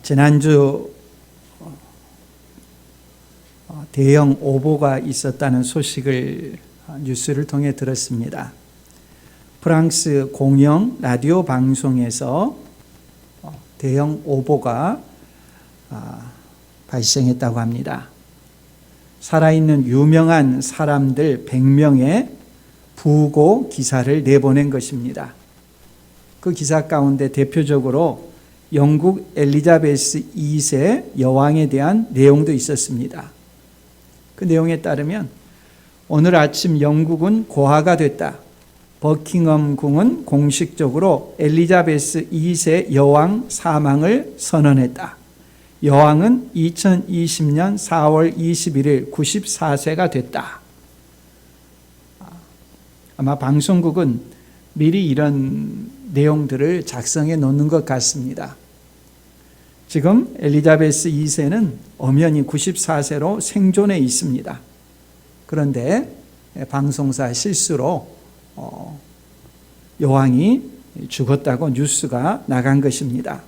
지난주 대형 오보가 있었다는 소식을 뉴스를 통해 들었습니다. 프랑스 공영 라디오 방송에서 대형 오보가 발생했다고 합니다. 살아있는 유명한 사람들 100명의 부고 기사를 내보낸 것입니다. 그 기사 가운데 대표적으로 영국 엘리자베스 2세 여왕에 대한 내용도 있었습니다. 그 내용에 따르면 오늘 아침 영국은 고아가 됐다. 버킹엄 궁은 공식적으로 엘리자베스 2세 여왕 사망을 선언했다. 여왕은 2020년 4월 21일 94세가 됐다. 아마 방송국은 미리 이런 내용들을 작성해 놓는 것 같습니다. 지금 엘리자베스 2세는 엄연히 94세로 생존해 있습니다. 그런데 방송사 실수로 여왕이 죽었다고 뉴스가 나간 것입니다.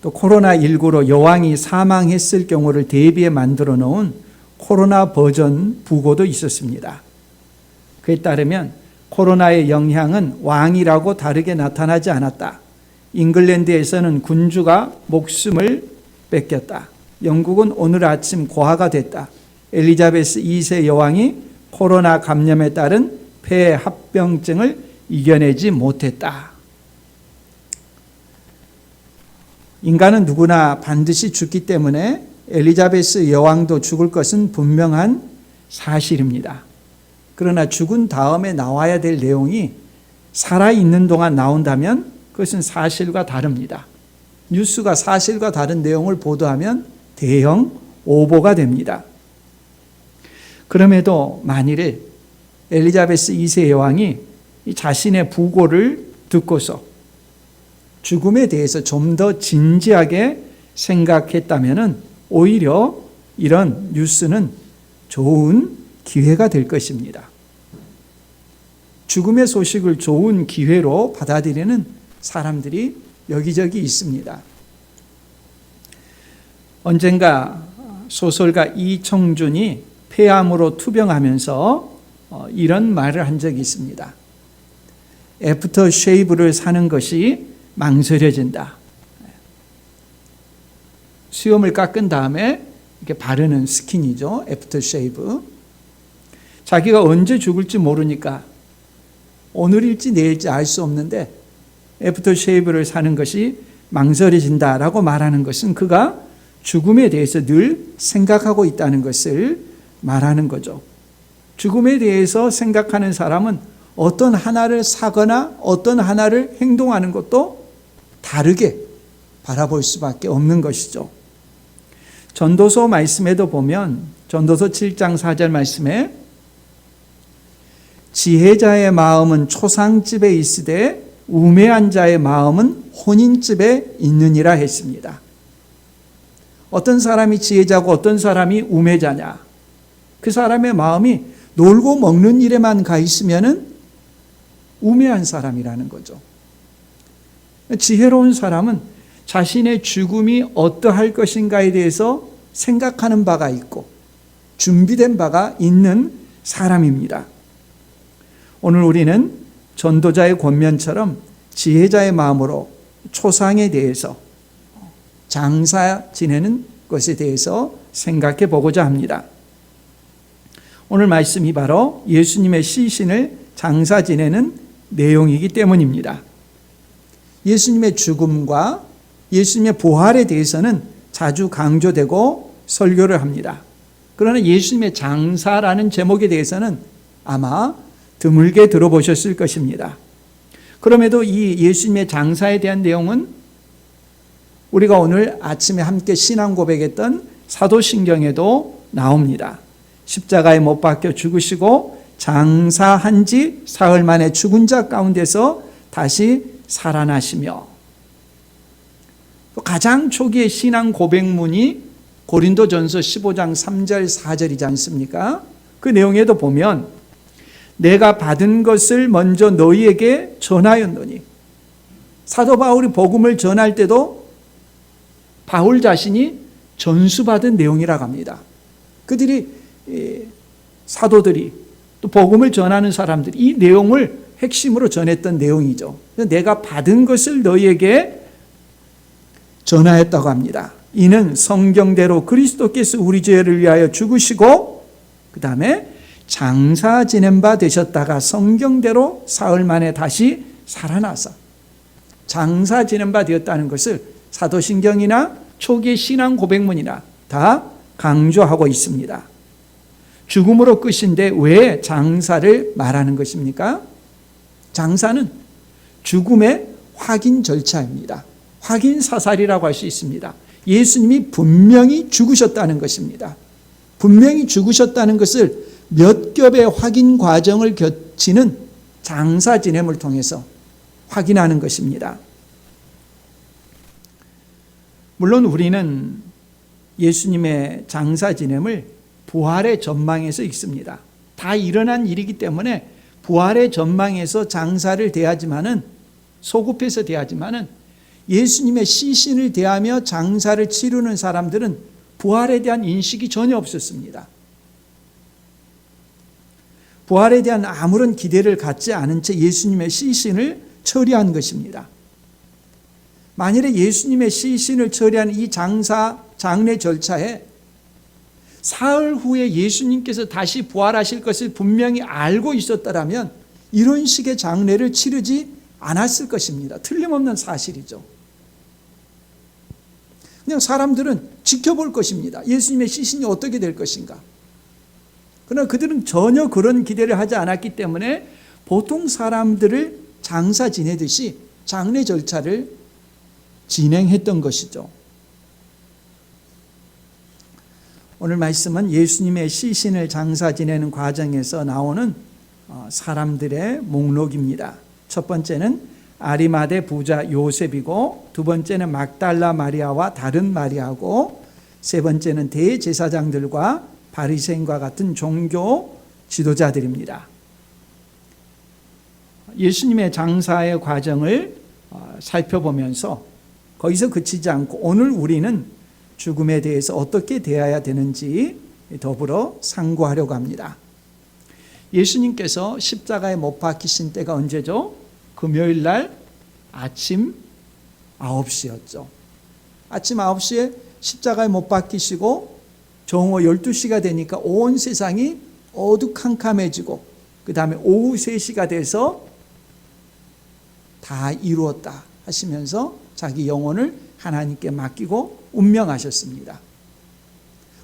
또 코로나19로 여왕이 사망했을 경우를 대비해 만들어 놓은 코로나 버전 부고도 있었습니다. 그에 따르면 코로나의 영향은 왕이라고 다르게 나타나지 않았다. 잉글랜드에서는 군주가 목숨을 뺏겼다. 영국은 오늘 아침 고아가 됐다. 엘리자베스 2세 여왕이 코로나 감염에 따른 폐합병증을 이겨내지 못했다. 인간은 누구나 반드시 죽기 때문에 엘리자베스 여왕도 죽을 것은 분명한 사실입니다. 그러나 죽은 다음에 나와야 될 내용이 살아있는 동안 나온다면 그것은 사실과 다릅니다. 뉴스가 사실과 다른 내용을 보도하면 대형 오보가 됩니다. 그럼에도 만일에 엘리자베스 2세 여왕이 자신의 부고를 듣고서 죽음에 대해서 좀 더 진지하게 생각했다면 오히려 이런 뉴스는 좋은 기회가 될 것입니다. 죽음의 소식을 좋은 기회로 받아들이는 사람들이 여기저기 있습니다. 언젠가 소설가 이청준이 폐암으로 투병하면서 이런 말을 한 적이 있습니다. 애프터 쉐이브를 사는 것이 망설여진다. 수염을 깎은 다음에 이렇게 바르는 스킨이죠. 애프터 쉐이브. 자기가 언제 죽을지 모르니까 오늘일지 내일지 알 수 없는데 애프터 쉐이브를 사는 것이 망설여진다라고 말하는 것은 그가 죽음에 대해서 늘 생각하고 있다는 것을 말하는 거죠. 죽음에 대해서 생각하는 사람은 어떤 하나를 사거나 어떤 하나를 행동하는 것도 다르게 바라볼 수밖에 없는 것이죠. 전도서 말씀에도 보면 전도서 7장 4절 말씀에 지혜자의 마음은 초상집에 있으되 우매한 자의 마음은 혼인집에 있느니라 했습니다. 어떤 사람이 지혜자고 어떤 사람이 우매자냐? 그 사람의 마음이 놀고 먹는 일에만 가 있으면은 우매한 사람이라는 거죠. 지혜로운 사람은 자신의 죽음이 어떠할 것인가에 대해서 생각하는 바가 있고 준비된 바가 있는 사람입니다. 오늘 우리는 전도자의 권면처럼 지혜자의 마음으로 초상에 대해서 장사 지내는 것에 대해서 생각해 보고자 합니다. 오늘 말씀이 바로 예수님의 시신을 장사 지내는 내용이기 때문입니다. 예수님의 죽음과 예수님의 부활에 대해서는 자주 강조되고 설교를 합니다. 그러나 예수님의 장사라는 제목에 대해서는 아마 드물게 들어보셨을 것입니다. 그럼에도 이 예수님의 장사에 대한 내용은 우리가 오늘 아침에 함께 신앙 고백했던 사도신경에도 나옵니다. 십자가에 못 박혀 죽으시고 장사한 지 사흘 만에 죽은 자 가운데서 다시 살아나시며 또 가장 초기의 신앙 고백문이 고린도전서 15장 3절 4절이지 않습니까? 그 내용에도 보면 내가 받은 것을 먼저 너희에게 전하였노니 사도 바울이 복음을 전할 때도 바울 자신이 전수받은 내용이라고 합니다. 그들이 사도들이 또 복음을 전하는 사람들이 이 내용을 핵심으로 전했던 내용이죠. 내가 받은 것을 너희에게 전하였다고 합니다. 이는 성경대로 그리스도께서 우리 죄를 위하여 죽으시고 그 다음에 장사 지낸 바 되셨다가 성경대로 사흘 만에 다시 살아나서 장사 지낸 바 되었다는 것을 사도신경이나 초기 신앙 고백문이나 다 강조하고 있습니다. 죽음으로 끝인데 왜 장사를 말하는 것입니까? 장사는 죽음의 확인 절차입니다. 확인 사살이라고 할 수 있습니다. 예수님이 분명히 죽으셨다는 것입니다. 분명히 죽으셨다는 것을 몇 겹의 확인 과정을 거치는 장사 지냄을 통해서 확인하는 것입니다. 물론 우리는 예수님의 장사 지냄을 부활의 전망에서 읽습니다. 다 일어난 일이기 때문에 부활의 전망에서 장사를 대하지만은 소급해서 대하지만은 예수님의 시신을 대하며 장사를 치르는 사람들은 부활에 대한 인식이 전혀 없었습니다. 부활에 대한 아무런 기대를 갖지 않은 채 예수님의 시신을 처리한 것입니다. 만일에 예수님의 시신을 처리하는 이 장례 절차에 사흘 후에 예수님께서 다시 부활하실 것을 분명히 알고 있었더라면 이런 식의 장례를 치르지 않았을 것입니다. 틀림없는 사실이죠. 그냥 사람들은 지켜볼 것입니다. 예수님의 시신이 어떻게 될 것인가. 그러나 그들은 전혀 그런 기대를 하지 않았기 때문에 보통 사람들을 장사 지내듯이 장례 절차를 진행했던 것이죠. 오늘 말씀은 예수님의 시신을 장사 지내는 과정에서 나오는 사람들의 목록입니다. 첫 번째는 아리마대 부자 요셉이고, 두 번째는 막달라 마리아와 다른 마리아고, 세 번째는 대제사장들과 바리새인과 같은 종교 지도자들입니다. 예수님의 장사의 과정을 살펴보면서 거기서 그치지 않고 오늘 우리는 죽음에 대해서 어떻게 대해야 되는지 더불어 상고하려고 합니다. 예수님께서 십자가에 못 박히신 때가 언제죠? 금요일 날 아침 9시였죠. 아침 9시에 십자가에 못 박히시고 정오 12시가 되니까 온 세상이 어두캄캄해지고 그 다음에 오후 3시가 돼서 다 이루었다 하시면서 자기 영혼을 하나님께 맡기고 운명하셨습니다.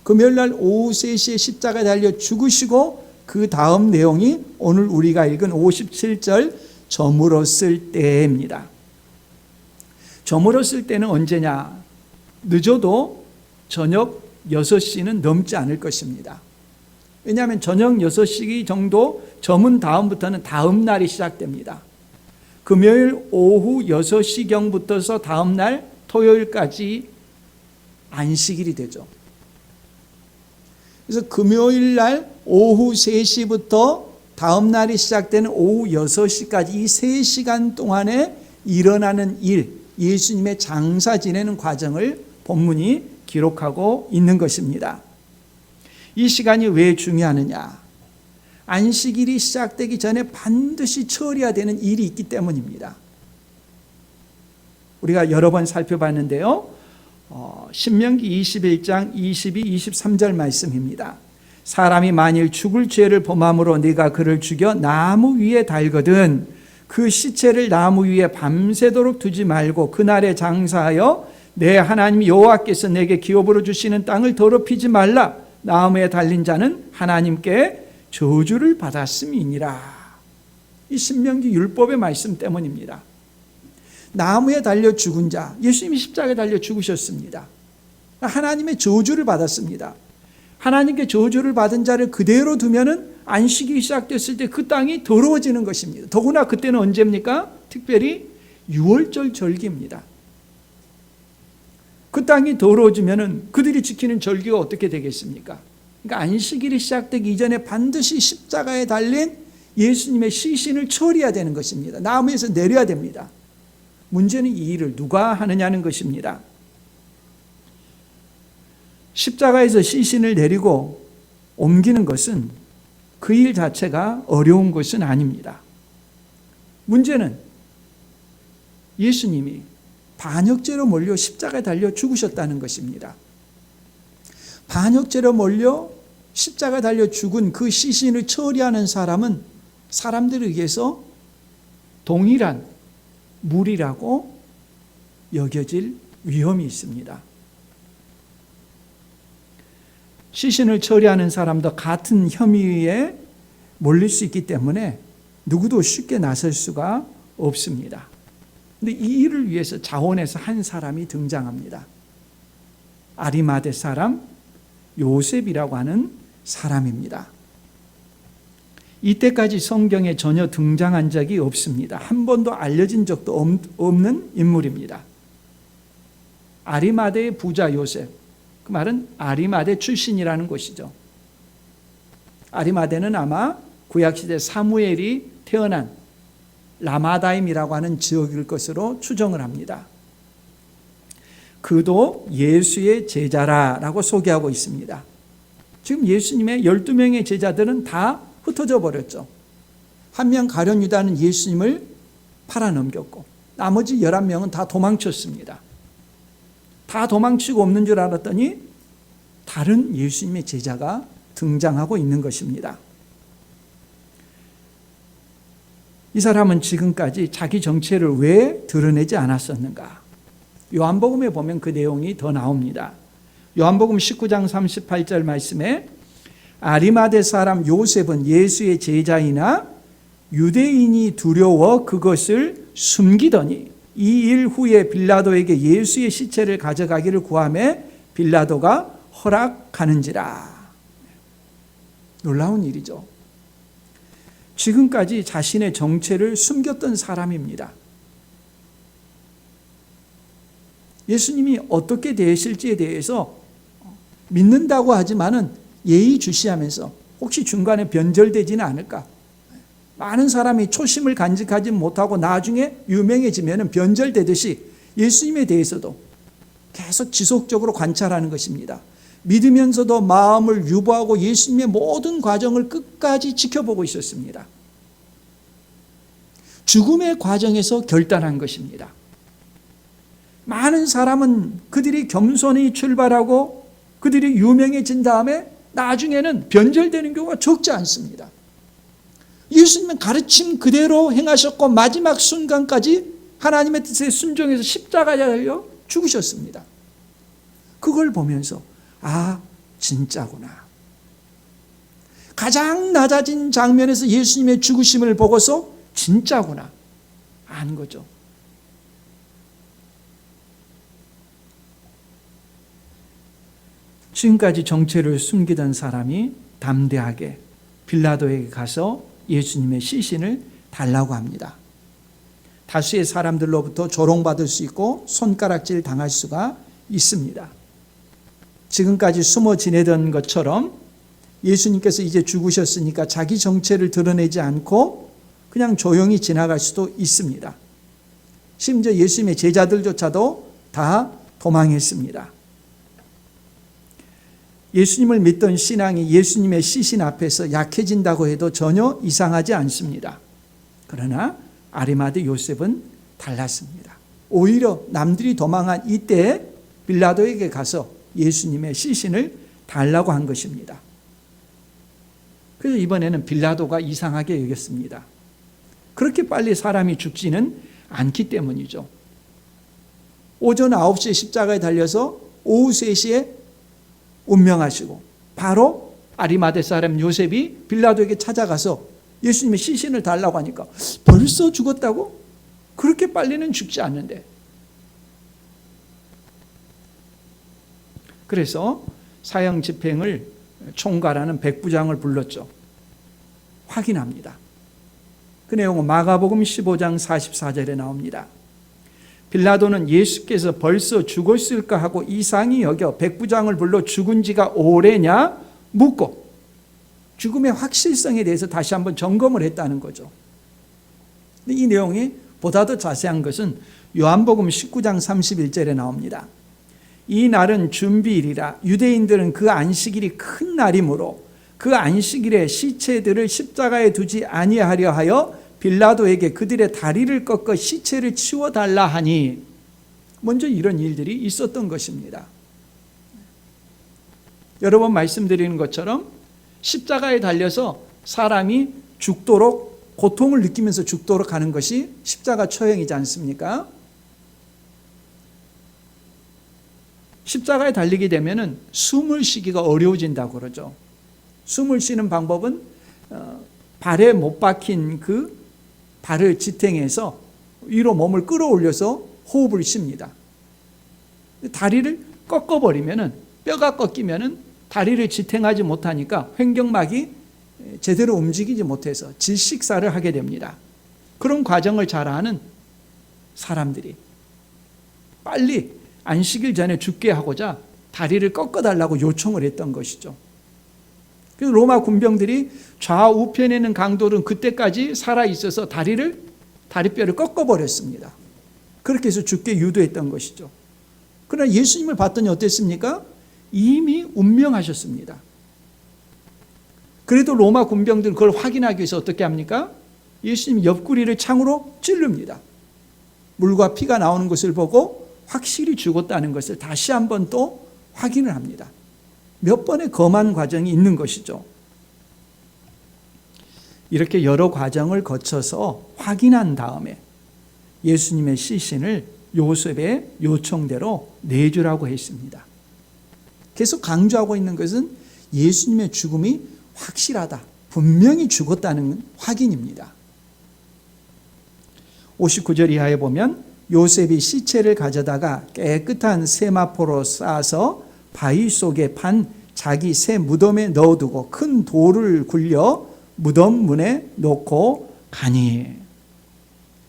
금요일 날 오후 3시에 십자가에 달려 죽으시고 그 다음 내용이 오늘 우리가 읽은 57절 저물었을 때입니다. 저물었을 때는 언제냐? 늦어도 저녁 6시는 넘지 않을 것입니다. 왜냐하면 저녁 6시 정도 저문 다음부터는 다음 날이 시작됩니다. 금요일 오후 6시경부터서 다음 날 토요일까지 안식일이 되죠. 그래서 금요일 날 오후 3시부터 다음 날이 시작되는 오후 6시까지 이 3시간 동안에 일어나는 일, 예수님의 장사 지내는 과정을 본문이 기록하고 있는 것입니다. 이 시간이 왜 중요하느냐? 안식일이 시작되기 전에 반드시 처리해야 되는 일이 있기 때문입니다. 우리가 여러 번 살펴봤는데요. 신명기 21장 22, 23절 말씀입니다. 사람이 만일 죽을 죄를 범함으로 네가 그를 죽여 나무 위에 달거든 그 시체를 나무 위에 밤새도록 두지 말고 그날에 장사하여 내 하나님 여호와께서 내게 기업으로 주시는 땅을 더럽히지 말라. 나무에 달린 자는 하나님께 저주를 받았음이니라. 이 신명기 율법의 말씀 때문입니다. 나무에 달려 죽은 자, 예수님이 십자가에 달려 죽으셨습니다. 하나님의 저주를 받았습니다. 하나님께 저주를 받은 자를 그대로 두면은 안식일이 시작됐을 때 그 땅이 더러워지는 것입니다. 더구나 그때는 언제입니까? 특별히 유월절 절기입니다. 그 땅이 더러워지면은 그들이 지키는 절기가 어떻게 되겠습니까? 그러니까 안식일이 시작되기 이전에 반드시 십자가에 달린 예수님의 시신을 처리해야 되는 것입니다. 나무에서 내려야 됩니다. 문제는 이 일을 누가 하느냐는 것입니다. 십자가에서 시신을 내리고 옮기는 것은 그 일 자체가 어려운 것은 아닙니다. 문제는 예수님이 반역죄로 몰려 십자가에 달려 죽으셨다는 것입니다. 반역죄로 몰려 십자가에 달려 죽은 그 시신을 처리하는 사람은 사람들에 의해서 동일한 무리라고 여겨질 위험이 있습니다. 시신을 처리하는 사람도 같은 혐의에 몰릴 수 있기 때문에 누구도 쉽게 나설 수가 없습니다. 그런데 이 일을 위해서 자원해서 한 사람이 등장합니다. 아리마대 사람 요셉이라고 하는 사람입니다. 이때까지 성경에 전혀 등장한 적이 없습니다. 한 번도 알려진 적도 없는 인물입니다. 아리마대의 부자 요셉, 그 말은 아리마대 출신이라는 것이죠. 아리마대는 아마 구약시대 사무엘이 태어난 라마다임이라고 하는 지역일 것으로 추정을 합니다. 그도 예수의 제자라고 소개하고 있습니다. 지금 예수님의 12명의 제자들은 다 흩어져 버렸죠. 한 명 가룟 유다는 예수님을 팔아넘겼고 나머지 11명은 다 도망쳤습니다. 다 도망치고 없는 줄 알았더니 다른 예수님의 제자가 등장하고 있는 것입니다. 이 사람은 지금까지 자기 정체를 왜 드러내지 않았었는가? 요한복음에 보면 그 내용이 더 나옵니다. 요한복음 19장 38절 말씀에 아리마대 사람 요셉은 예수의 제자이나 유대인이 두려워 그것을 숨기더니 이 일 후에 빌라도에게 예수의 시체를 가져가기를 구하매 빌라도가 허락하는지라. 놀라운 일이죠. 지금까지 자신의 정체를 숨겼던 사람입니다. 예수님이 어떻게 되실지에 대해서 믿는다고 하지만은 예의주시하면서 혹시 중간에 변절되지는 않을까? 많은 사람이 초심을 간직하지 못하고 나중에 유명해지면 변절되듯이 예수님에 대해서도 계속 지속적으로 관찰하는 것입니다. 믿으면서도 마음을 유보하고 예수님의 모든 과정을 끝까지 지켜보고 있었습니다. 죽음의 과정에서 결단한 것입니다. 많은 사람은 그들이 겸손히 출발하고 그들이 유명해진 다음에 나중에는 변절되는 경우가 적지 않습니다. 예수님은 가르침 그대로 행하셨고 마지막 순간까지 하나님의 뜻에 순종해서 십자가에 달려 죽으셨습니다. 그걸 보면서 아, 진짜구나. 가장 낮아진 장면에서 예수님의 죽으심을 보고서 진짜구나 아는 거죠. 지금까지 정체를 숨기던 사람이 담대하게 빌라도에게 가서 예수님의 시신을 달라고 합니다. 다수의 사람들로부터 조롱받을 수 있고 손가락질 당할 수가 있습니다. 지금까지 숨어 지내던 것처럼 예수님께서 이제 죽으셨으니까 자기 정체를 드러내지 않고 그냥 조용히 지나갈 수도 있습니다. 심지어 예수님의 제자들조차도 다 도망했습니다. 예수님을 믿던 신앙이 예수님의 시신 앞에서 약해진다고 해도 전혀 이상하지 않습니다. 그러나 아리마대 요셉은 달랐습니다. 오히려 남들이 도망한 이때에 빌라도에게 가서 예수님의 시신을 달라고 한 것입니다. 그래서 이번에는 빌라도가 이상하게 여겼습니다. 그렇게 빨리 사람이 죽지는 않기 때문이죠. 오전 9시에 십자가에 달려서 오후 3시에 운명하시고 바로 아리마대 사람 요셉이 빌라도에게 찾아가서 예수님의 시신을 달라고 하니까 벌써 죽었다고? 그렇게 빨리는 죽지 않는데. 그래서 사형 집행을 총괄하는 백부장을 불렀죠. 확인합니다. 그 내용은 마가복음 15장 44절에 나옵니다. 빌라도는 예수께서 벌써 죽었을까 하고 이상히 여겨 백부장을 불러 죽은 지가 오래냐 묻고 죽음의 확실성에 대해서 다시 한번 점검을 했다는 거죠. 이 내용이 보다 더 자세한 것은 요한복음 19장 31절에 나옵니다. 이 날은 준비일이라. 유대인들은 그 안식일이 큰 날이므로 그 안식일에 시체들을 십자가에 두지 아니하려 하여 빌라도에게 그들의 다리를 꺾어 시체를 치워달라 하니, 먼저 이런 일들이 있었던 것입니다. 여러 번 말씀드리는 것처럼 십자가에 달려서 사람이 죽도록, 고통을 느끼면서 죽도록 하는 것이 십자가 처형이지 않습니까? 십자가에 달리게 되면 숨을 쉬기가 어려워진다고 그러죠. 숨을 쉬는 방법은 발에 못 박힌 그 발을 지탱해서 위로 몸을 끌어올려서 호흡을 쉽니다. 다리를 꺾어버리면, 뼈가 꺾이면 다리를 지탱하지 못하니까 횡격막이 제대로 움직이지 못해서 질식사를 하게 됩니다. 그런 과정을 잘 아는 사람들이 빨리 안식일 전에 죽게 하고자 다리를 꺾어달라고 요청을 했던 것이죠. 그래서 로마 군병들이 좌우편에 있는 강도는 그때까지 살아있어서 다리뼈를 꺾어버렸습니다. 그렇게 해서 죽게 유도했던 것이죠. 그러나 예수님을 봤더니 어땠습니까? 이미 운명하셨습니다. 그래도 로마 군병들은 그걸 확인하기 위해서 어떻게 합니까? 예수님 옆구리를 창으로 찌릅니다. 물과 피가 나오는 것을 보고 확실히 죽었다는 것을 다시 한번 또 확인을 합니다. 몇 번의 검한 과정이 있는 것이죠. 이렇게 여러 과정을 거쳐서 확인한 다음에 예수님의 시신을 요셉의 요청대로 내주라고 했습니다. 계속 강조하고 있는 것은 예수님의 죽음이 확실하다, 분명히 죽었다는 확인입니다. 59절 이하에 보면 요셉이 시체를 가져다가 깨끗한 세마포로 싸서 바위 속에 판 자기 새 무덤에 넣어두고 큰 돌을 굴려 무덤 문에 놓고 가니.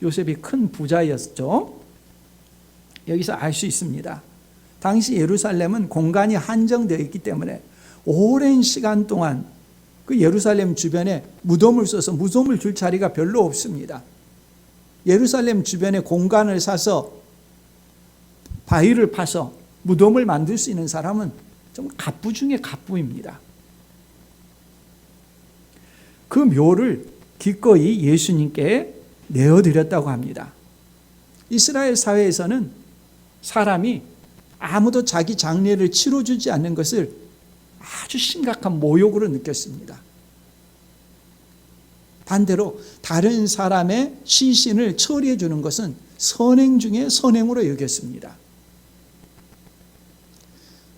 요셉이 큰 부자였죠. 여기서 알 수 있습니다. 당시 예루살렘은 공간이 한정되어 있기 때문에 오랜 시간 동안 그 예루살렘 주변에 무덤을 써서 무덤을 둘 자리가 별로 없습니다. 예루살렘 주변에 공간을 사서 바위를 파서 무덤을 만들 수 있는 사람은 정말 갑부 중에 갑부입니다. 그 묘를 기꺼이 예수님께 내어드렸다고 합니다. 이스라엘 사회에서는 사람이 아무도 자기 장례를 치러주지 않는 것을 아주 심각한 모욕으로 느꼈습니다. 반대로 다른 사람의 시신을 처리해 주는 것은 선행 중에 선행으로 여겼습니다.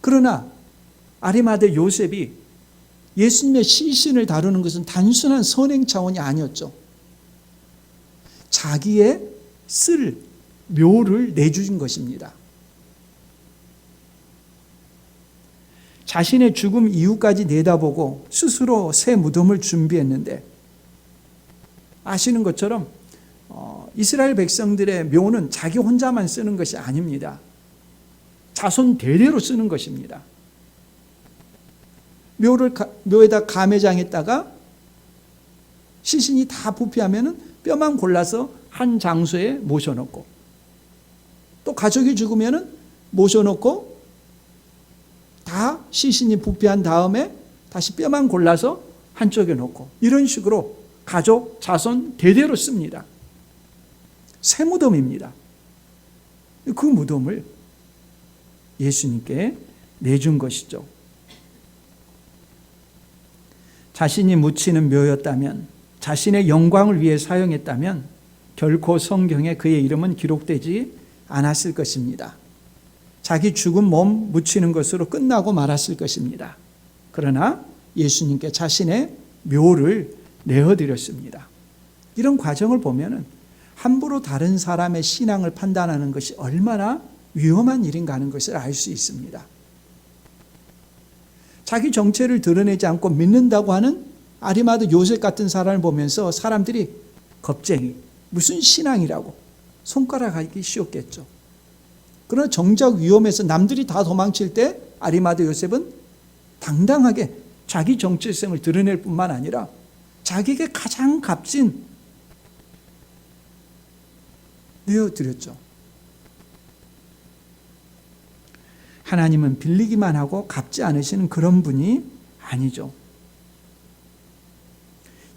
그러나 아리마대 요셉이 예수님의 시신을 다루는 것은 단순한 선행 차원이 아니었죠. 자기의 쓸 묘를 내주신 것입니다. 자신의 죽음 이후까지 내다보고 스스로 새 무덤을 준비했는데, 아시는 것처럼 이스라엘 백성들의 묘는 자기 혼자만 쓰는 것이 아닙니다. 자손 대대로 쓰는 것입니다. 묘에다 가매장했다가 시신이 다 부패하면 뼈만 골라서 한 장소에 모셔놓고, 또 가족이 죽으면 모셔놓고 다 시신이 부패한 다음에 다시 뼈만 골라서 한쪽에 놓고, 이런 식으로 가족, 자손 대대로 씁니다. 새 무덤입니다. 그 무덤을 예수님께 내준 것이죠. 자신이 묻히는 묘였다면, 자신의 영광을 위해 사용했다면 결코 성경에 그의 이름은 기록되지 않았을 것입니다. 자기 죽은 몸 묻히는 것으로 끝나고 말았을 것입니다. 그러나 예수님께 자신의 묘를 내어드렸습니다. 이런 과정을 보면 함부로 다른 사람의 신앙을 판단하는 것이 얼마나 위험한 일인가 하는 것을 알 수 있습니다. 자기 정체를 드러내지 않고 믿는다고 하는 아리마대 요셉 같은 사람을 보면서 사람들이 겁쟁이, 무슨 신앙이라고 손가락하기 쉬웠겠죠. 그러나 정작 위험해서 남들이 다 도망칠 때 아리마대 요셉은 당당하게 자기 정체성을 드러낼 뿐만 아니라 자기에게 가장 값진 내어드렸죠. 하나님은 빌리기만 하고 갚지 않으시는 그런 분이 아니죠.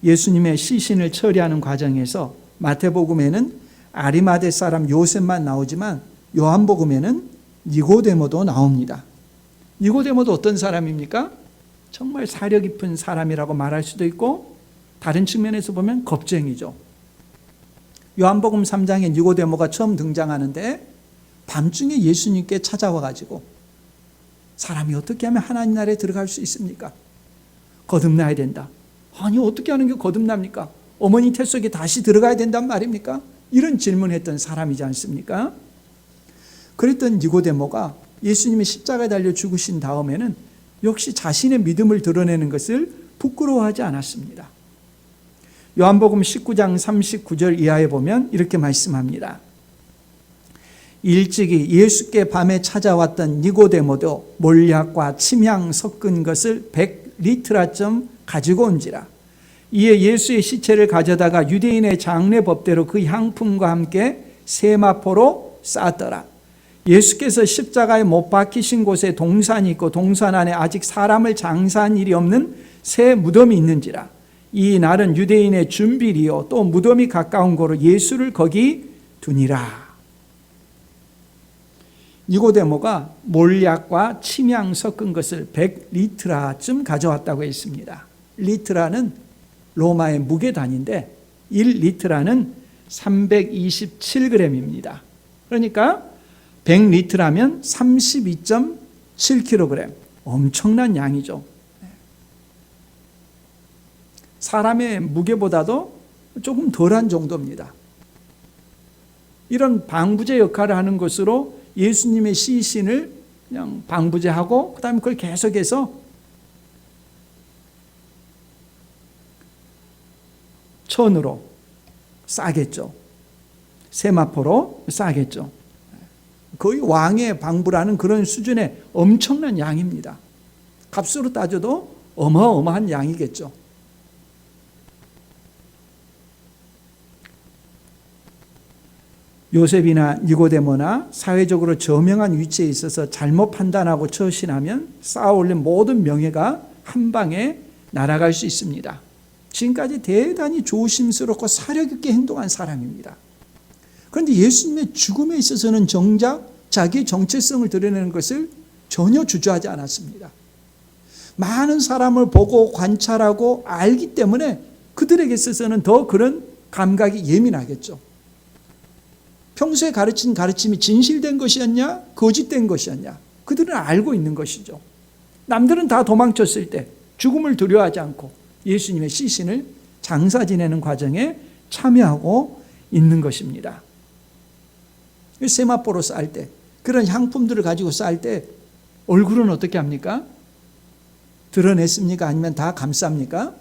예수님의 시신을 처리하는 과정에서 마태복음에는 아리마대 사람 요셉만 나오지만 요한복음에는 니고데모도 나옵니다. 니고데모도 어떤 사람입니까? 정말 사려 깊은 사람이라고 말할 수도 있고 다른 측면에서 보면 겁쟁이죠. 요한복음 3장에 니고데모가 처음 등장하는데 밤중에 예수님께 찾아와 가지고 사람이 어떻게 하면 하나님 나라에 들어갈 수 있습니까? 거듭나야 된다. 아니 어떻게 하는 게 거듭납니까? 어머니 태 속에 다시 들어가야 된단 말입니까? 이런 질문했던 사람이지 않습니까? 그랬던 니고데모가 예수님이 십자가에 달려 죽으신 다음에는 역시 자신의 믿음을 드러내는 것을 부끄러워하지 않았습니다. 요한복음 19장 39절 이하에 보면 이렇게 말씀합니다. 일찍이 예수께 밤에 찾아왔던 니고데모도 몰약과 침향 섞은 것을 100리트라쯤 가지고 온지라. 이에 예수의 시체를 가져다가 유대인의 장례 법대로 그 향품과 함께 세마포로 쌓았더라. 예수께서 십자가에 못 박히신 곳에 동산이 있고 동산 안에 아직 사람을 장사한 일이 없는 새 무덤이 있는지라. 이 날은 유대인의 준비리요 또 무덤이 가까운 고로 예수를 거기 두니라. 니고데모가 몰약과 침향 섞은 것을 100리트라쯤 가져왔다고 했습니다. 리트라는 로마의 무게 단위인데 1리트라는 327g입니다. 그러니까 100리트라면 32.7kg. 엄청난 양이죠. 사람의 무게보다도 조금 덜한 정도입니다. 이런 방부제 역할을 하는 것으로 예수님의 시신을 그냥 방부제하고 그다음에 그걸 계속해서 천으로 싸겠죠. 세마포로 싸겠죠. 거의 왕의 방부라는 그런 수준의 엄청난 양입니다. 값으로 따져도 어마어마한 양이겠죠. 요셉이나 니고데모나 사회적으로 저명한 위치에 있어서 잘못 판단하고 처신하면 쌓아올린 모든 명예가 한 방에 날아갈 수 있습니다. 지금까지 대단히 조심스럽고 사려 깊게 행동한 사람입니다. 그런데 예수님의 죽음에 있어서는 정작 자기의 정체성을 드러내는 것을 전혀 주저하지 않았습니다. 많은 사람을 보고 관찰하고 알기 때문에 그들에게 있어서는 더 그런 감각이 예민하겠죠. 평소에 가르친 가르침이 진실된 것이었냐 거짓된 것이었냐 그들은 알고 있는 것이죠. 남들은 다 도망쳤을 때 죽음을 두려워하지 않고 예수님의 시신을 장사 지내는 과정에 참여하고 있는 것입니다. 세마포로 쌀 때 그런 향품들을 가지고 쌀 때 얼굴은 어떻게 합니까? 드러냈습니까? 아니면 다 감쌉니까?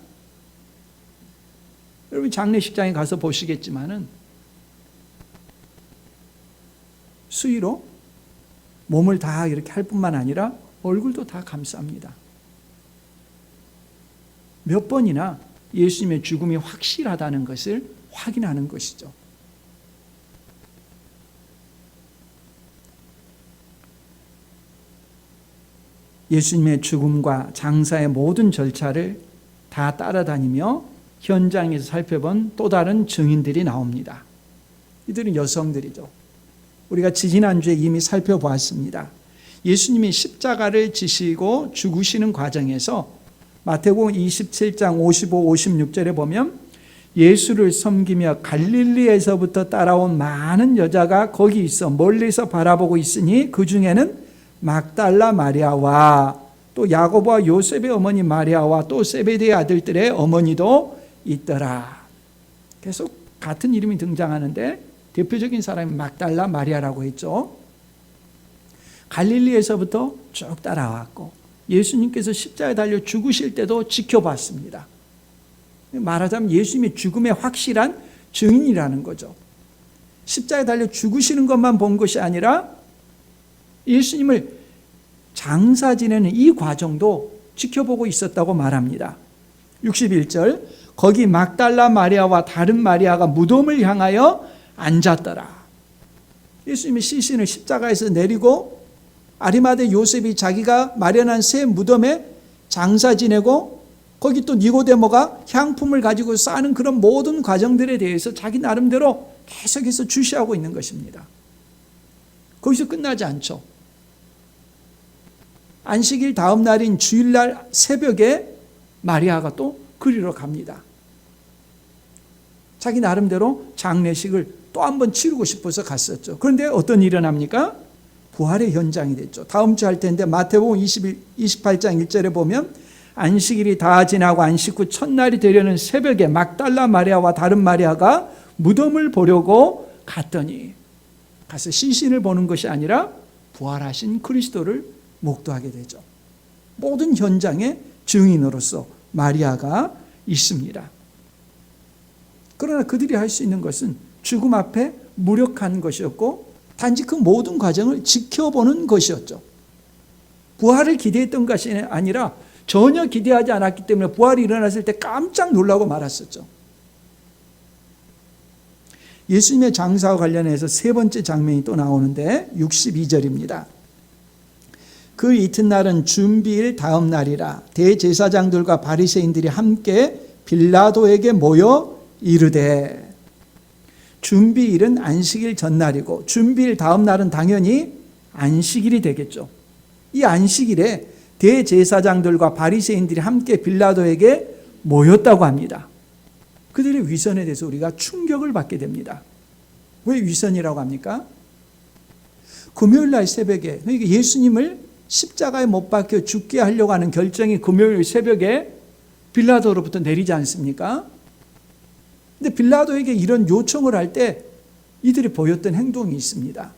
여러분 장례식장에 가서 보시겠지만은 수의로 몸을 다 이렇게 할 뿐만 아니라 얼굴도 다 감쌉니다. 몇 번이나 예수님의 죽음이 확실하다는 것을 확인하는 것이죠. 예수님의 죽음과 장사의 모든 절차를 다 따라다니며 현장에서 살펴본 또 다른 증인들이 나옵니다. 이들은 여성들이죠. 우리가 지지난주에 이미 살펴보았습니다. 예수님이 십자가를 지시고 죽으시는 과정에서 마태복음 27장 55, 56절에 보면 예수를 섬기며 갈릴리에서부터 따라온 많은 여자가 거기 있어 멀리서 바라보고 있으니 그 중에는 막달라 마리아와 또 야고보와 요셉의 어머니 마리아와 또 세베대의 아들들의 어머니도 있더라. 계속 같은 이름이 등장하는데 대표적인 사람이 막달라 마리아라고 했죠. 갈릴리에서부터 쭉 따라왔고 예수님께서 십자가에 달려 죽으실 때도 지켜봤습니다. 말하자면 예수님의 죽음의 확실한 증인이라는 거죠. 십자가에 달려 죽으시는 것만 본 것이 아니라 예수님을 장사 지내는 이 과정도 지켜보고 있었다고 말합니다. 61절 거기 막달라 마리아와 다른 마리아가 무덤을 향하여 앉았더라. 예수님이 시신을 십자가에서 내리고 아리마대 요셉이 자기가 마련한 새 무덤에 장사 지내고 거기 또 니고데모가 향품을 가지고 싸는 그런 모든 과정들에 대해서 자기 나름대로 계속해서 주시하고 있는 것입니다. 거기서 끝나지 않죠. 안식일 다음 날인 주일날 새벽에 마리아가 또 그리러 갑니다. 자기 나름대로 장례식을 또 한 번 치르고 싶어서 갔었죠. 그런데 어떤 일이 일어납니까? 부활의 현장이 됐죠. 다음 주 할 텐데 마태복음 28장 1절에 보면 안식일이 다 지나고 안식 후 첫날이 되려는 새벽에 막달라 마리아와 다른 마리아가 무덤을 보려고 갔더니, 가서 시신을 보는 것이 아니라 부활하신 그리스도를 목도하게 되죠. 모든 현장의 증인으로서 마리아가 있습니다. 그러나 그들이 할 수 있는 것은 죽음 앞에 무력한 것이었고 단지 그 모든 과정을 지켜보는 것이었죠. 부활을 기대했던 것이 아니라 전혀 기대하지 않았기 때문에 부활이 일어났을 때 깜짝 놀라고 말았었죠. 예수님의 장사와 관련해서 세 번째 장면이 또 나오는데 62절입니다. 그 이튿날은 준비일 다음 날이라 대제사장들과 바리새인들이 함께 빌라도에게 모여 이르되, 준비일은 안식일 전날이고 준비일 다음 날은 당연히 안식일이 되겠죠. 이 안식일에 대제사장들과 바리새인들이 함께 빌라도에게 모였다고 합니다. 그들의 위선에 대해서 우리가 충격을 받게 됩니다. 왜 위선이라고 합니까? 금요일 날 새벽에, 그러니까 예수님을 십자가에 못 박혀 죽게 하려고 하는 결정이 금요일 새벽에 빌라도로부터 내리지 않습니까? 근데 빌라도에게 이런 요청을 할 때 이들이 보였던 행동이 있습니다.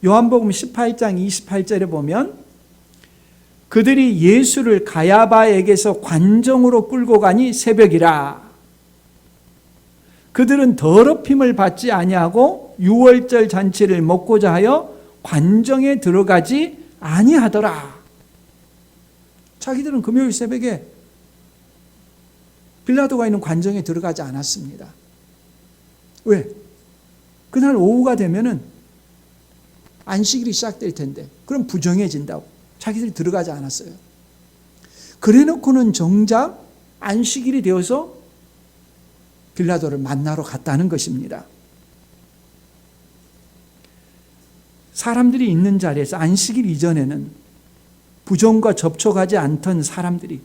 요한복음 18장 28절에 보면 그들이 예수를 가야바에게서 관정으로 끌고 가니 새벽이라. 그들은 더럽힘을 받지 아니하고 유월절 잔치를 먹고자 하여 관정에 들어가지 아니하더라. 자기들은 금요일 새벽에 빌라도가 있는 관정에 들어가지 않았습니다. 왜? 그날 오후가 되면은 안식일이 시작될 텐데, 그럼 부정해진다고 자기들이 들어가지 않았어요. 그래 놓고는 정작 안식일이 되어서 빌라도를 만나러 갔다는 것입니다. 사람들이 있는 자리에서 안식일 이전에는 부정과 접촉하지 않던 사람들이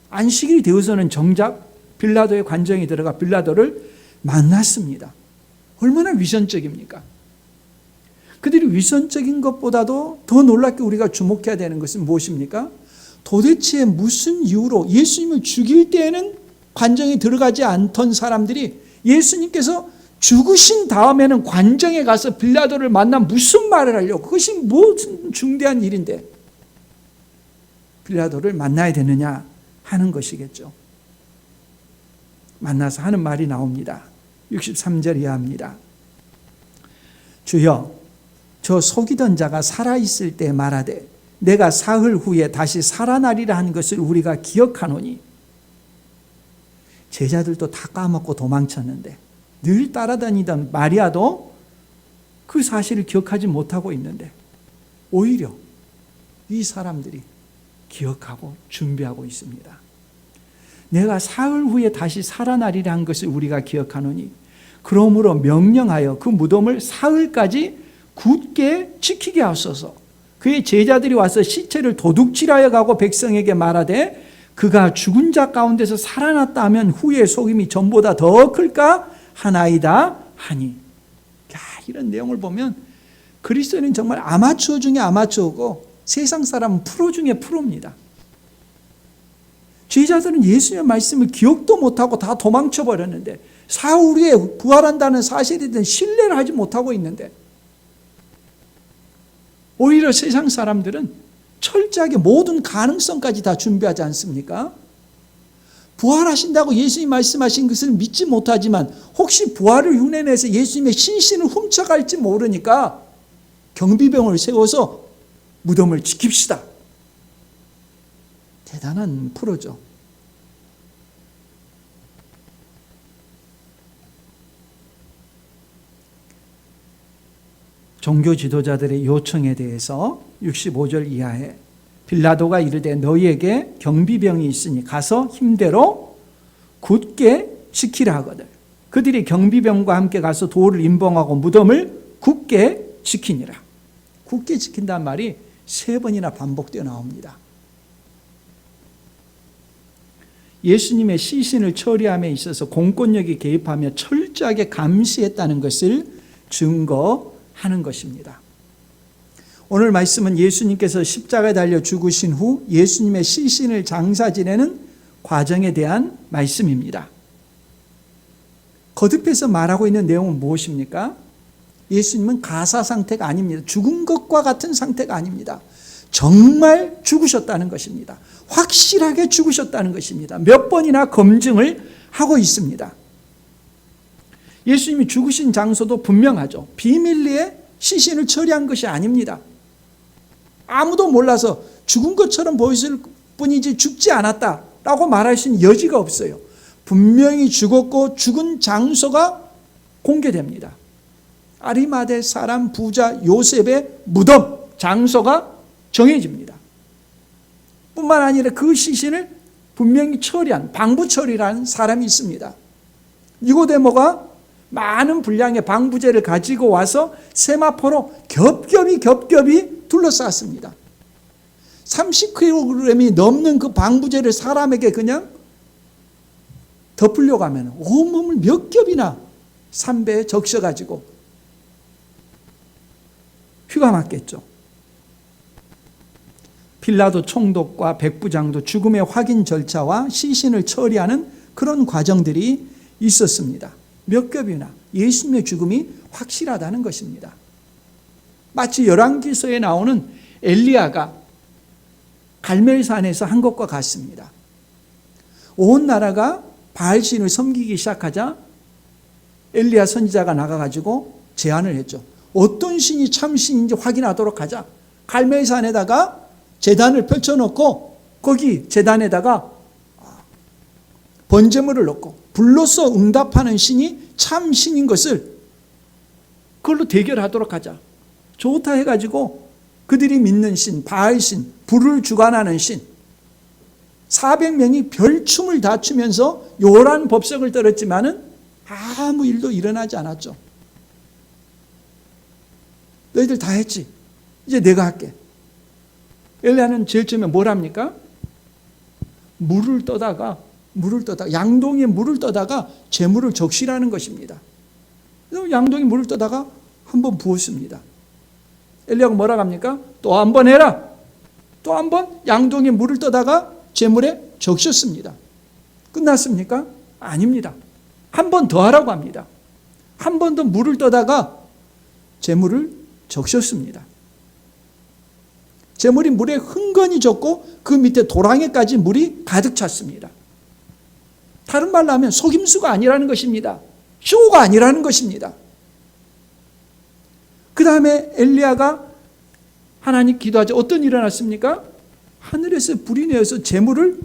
안식일이 되어서는 정작 빌라도의 관정에 들어가 빌라도를 만났습니다. 얼마나 위선적입니까? 그들이 위선적인 것보다도 더 놀랍게 우리가 주목해야 되는 것은 무엇입니까? 도대체 무슨 이유로 예수님을 죽일 때에는 관정에 들어가지 않던 사람들이 예수님께서 죽으신 다음에는 관정에 가서 빌라도를 만나 무슨 말을 하려고, 그것이 무슨 중대한 일인데 빌라도를 만나야 되느냐 하는 것이겠죠. 만나서 하는 말이 나옵니다. 63절 이하입니다. 주여, 저 속이던 자가 살아있을 때 말하되 내가 사흘 후에 다시 살아나리라 한 것을 우리가 기억하노니. 제자들도 다 까먹고 도망쳤는데 늘 따라다니던 마리아도 그 사실을 기억하지 못하고 있는데 오히려 이 사람들이 기억하고 준비하고 있습니다. 내가 사흘 후에 다시 살아나리라 한 것을 우리가 기억하노니 그러므로 명령하여 그 무덤을 사흘까지 굳게 지키게 하소서. 그의 제자들이 와서 시체를 도둑질하여 가고 백성에게 말하되 그가 죽은 자 가운데서 살아났다 하면 후에 속임이 전보다 더 클까 하나이다 하니. 야, 이런 내용을 보면 그리스도는 정말 아마추어 중에 아마추어고 세상 사람은 프로 중에 프로입니다. 제자들은 예수님의 말씀을 기억도 못하고 다 도망쳐 버렸는데 사흘 후에 부활한다는 사실에 대한 신뢰를 하지 못하고 있는데 오히려 세상 사람들은 철저하게 모든 가능성까지 다 준비하지 않습니까? 부활하신다고 예수님이 말씀하신 것을 믿지 못하지만 혹시 부활을 흉내내서 예수님의 신신을 훔쳐갈지 모르니까 경비병을 세워서 무덤을 지킵시다. 대단한 프로죠. 종교 지도자들의 요청에 대해서 65절 이하에 빌라도가 이르되 너희에게 경비병이 있으니 가서 힘대로 굳게 지키라 하거든. 그들이 경비병과 함께 가서 돌을 임봉하고 무덤을 굳게 지키니라. 굳게 지킨다는 말이 3번이나 반복되어 나옵니다. 예수님의 시신을 처리함에 있어서 공권력이 개입하며 철저하게 감시했다는 것을 증거하는 것입니다. 오늘 말씀은 예수님께서 십자가에 달려 죽으신 후 예수님의 시신을 장사 지내는 과정에 대한 말씀입니다. 거듭해서 말하고 있는 내용은 무엇입니까? 예수님은 가사 상태가 아닙니다. 죽은 것과 같은 상태가 아닙니다. 정말 죽으셨다는 것입니다. 확실하게 죽으셨다는 것입니다. 몇 번이나 검증을 하고 있습니다. 예수님이 죽으신 장소도 분명하죠. 비밀리에 시신을 처리한 것이 아닙니다. 아무도 몰라서 죽은 것처럼 보였을 뿐이지 죽지 않았다라고 말할 수 있는 여지가 없어요. 분명히 죽었고 죽은 장소가 공개됩니다. 아리마대 사람 부자 요셉의 무덤 장소가 정해집니다. 뿐만 아니라 그 시신을 분명히 처리한 방부처리라는 사람이 있습니다. 니고데모가 많은 분량의 방부제를 가지고 와서 세마포로 겹겹이 둘러쌌습니다. 30kg이 넘는 그 방부제를 사람에게 그냥 덮으려고 하면 온몸을 몇 겹이나 삼배에 적셔가지고 휘가 맞겠죠. 빌라도 총독과 백부장도 죽음의 확인 절차와 시신을 처리하는 그런 과정들이 있었습니다. 몇 겹이나 예수님의 죽음이 확실하다는 것입니다. 마치 열왕기서에 나오는 엘리야가 갈멜산에서 한 것과 같습니다. 온 나라가 바알신을 섬기기 시작하자 엘리야 선지자가 나가가지고 제안을 했죠. 어떤 신이 참 신인지 확인하도록 하자. 갈멜산에다가 제단을 펼쳐놓고 거기 제단에다가 번제물을 넣고 불로써 응답하는 신이 참 신인 것을 그걸로 대결하도록 하자. 좋다 해가지고 그들이 믿는 신, 바알신, 불을 주관하는 신 400명이 별춤을 다 추면서 요란 법석을 떨었지만은 아무 일도 일어나지 않았죠. 너희들 다 했지. 이제 내가 할게. 엘리야는 제일 처음에 뭘 합니까? 물을 떠다가 양동이에 물을 떠다가 재물을 적시라는 것입니다. 그래서 양동이 물을 떠다가 한번 부었습니다. 엘리야가 뭐라고 합니까? 또 한 번 해라. 또 한 번 양동이에 물을 떠다가 재물에 적셨습니다. 끝났습니까? 아닙니다. 한 번 더 하라고 합니다. 한 번 더 물을 떠다가 재물을 적셨습니다. 재물이 물에 흥건히 젖고 그 밑에 도랑에까지 물이 가득 찼습니다. 다른 말로 하면 속임수가 아니라는 것입니다. 쇼가 아니라는 것입니다. 그 다음에 엘리야가 하나님 기도하자. 어떤 일이 일어났습니까? 하늘에서 불이 내어서 재물을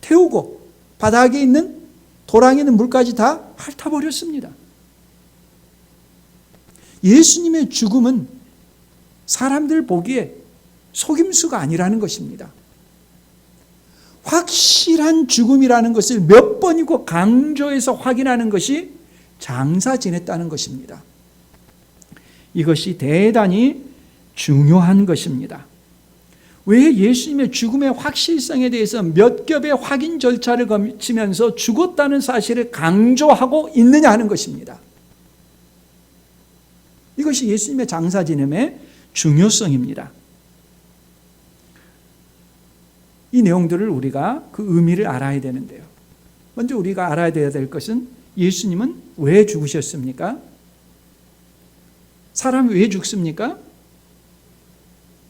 태우고 바닥에 있는 도랑에 있는 물까지 다 핥아버렸습니다. 예수님의 죽음은 사람들 보기에 속임수가 아니라는 것입니다. 확실한 죽음이라는 것을 몇 번이고 강조해서 확인하는 것이 장사 지냈다는 것입니다. 이것이 대단히 중요한 것입니다. 왜 예수님의 죽음의 확실성에 대해서 몇 겹의 확인 절차를 거치면서 죽었다는 사실을 강조하고 있느냐 하는 것입니다. 이것이 예수님의 장사 지냄의 중요성입니다. 이 내용들을 우리가 그 의미를 알아야 되는데요. 먼저 우리가 알아야 될 것은 예수님은 왜 죽으셨습니까? 사람이 왜 죽습니까?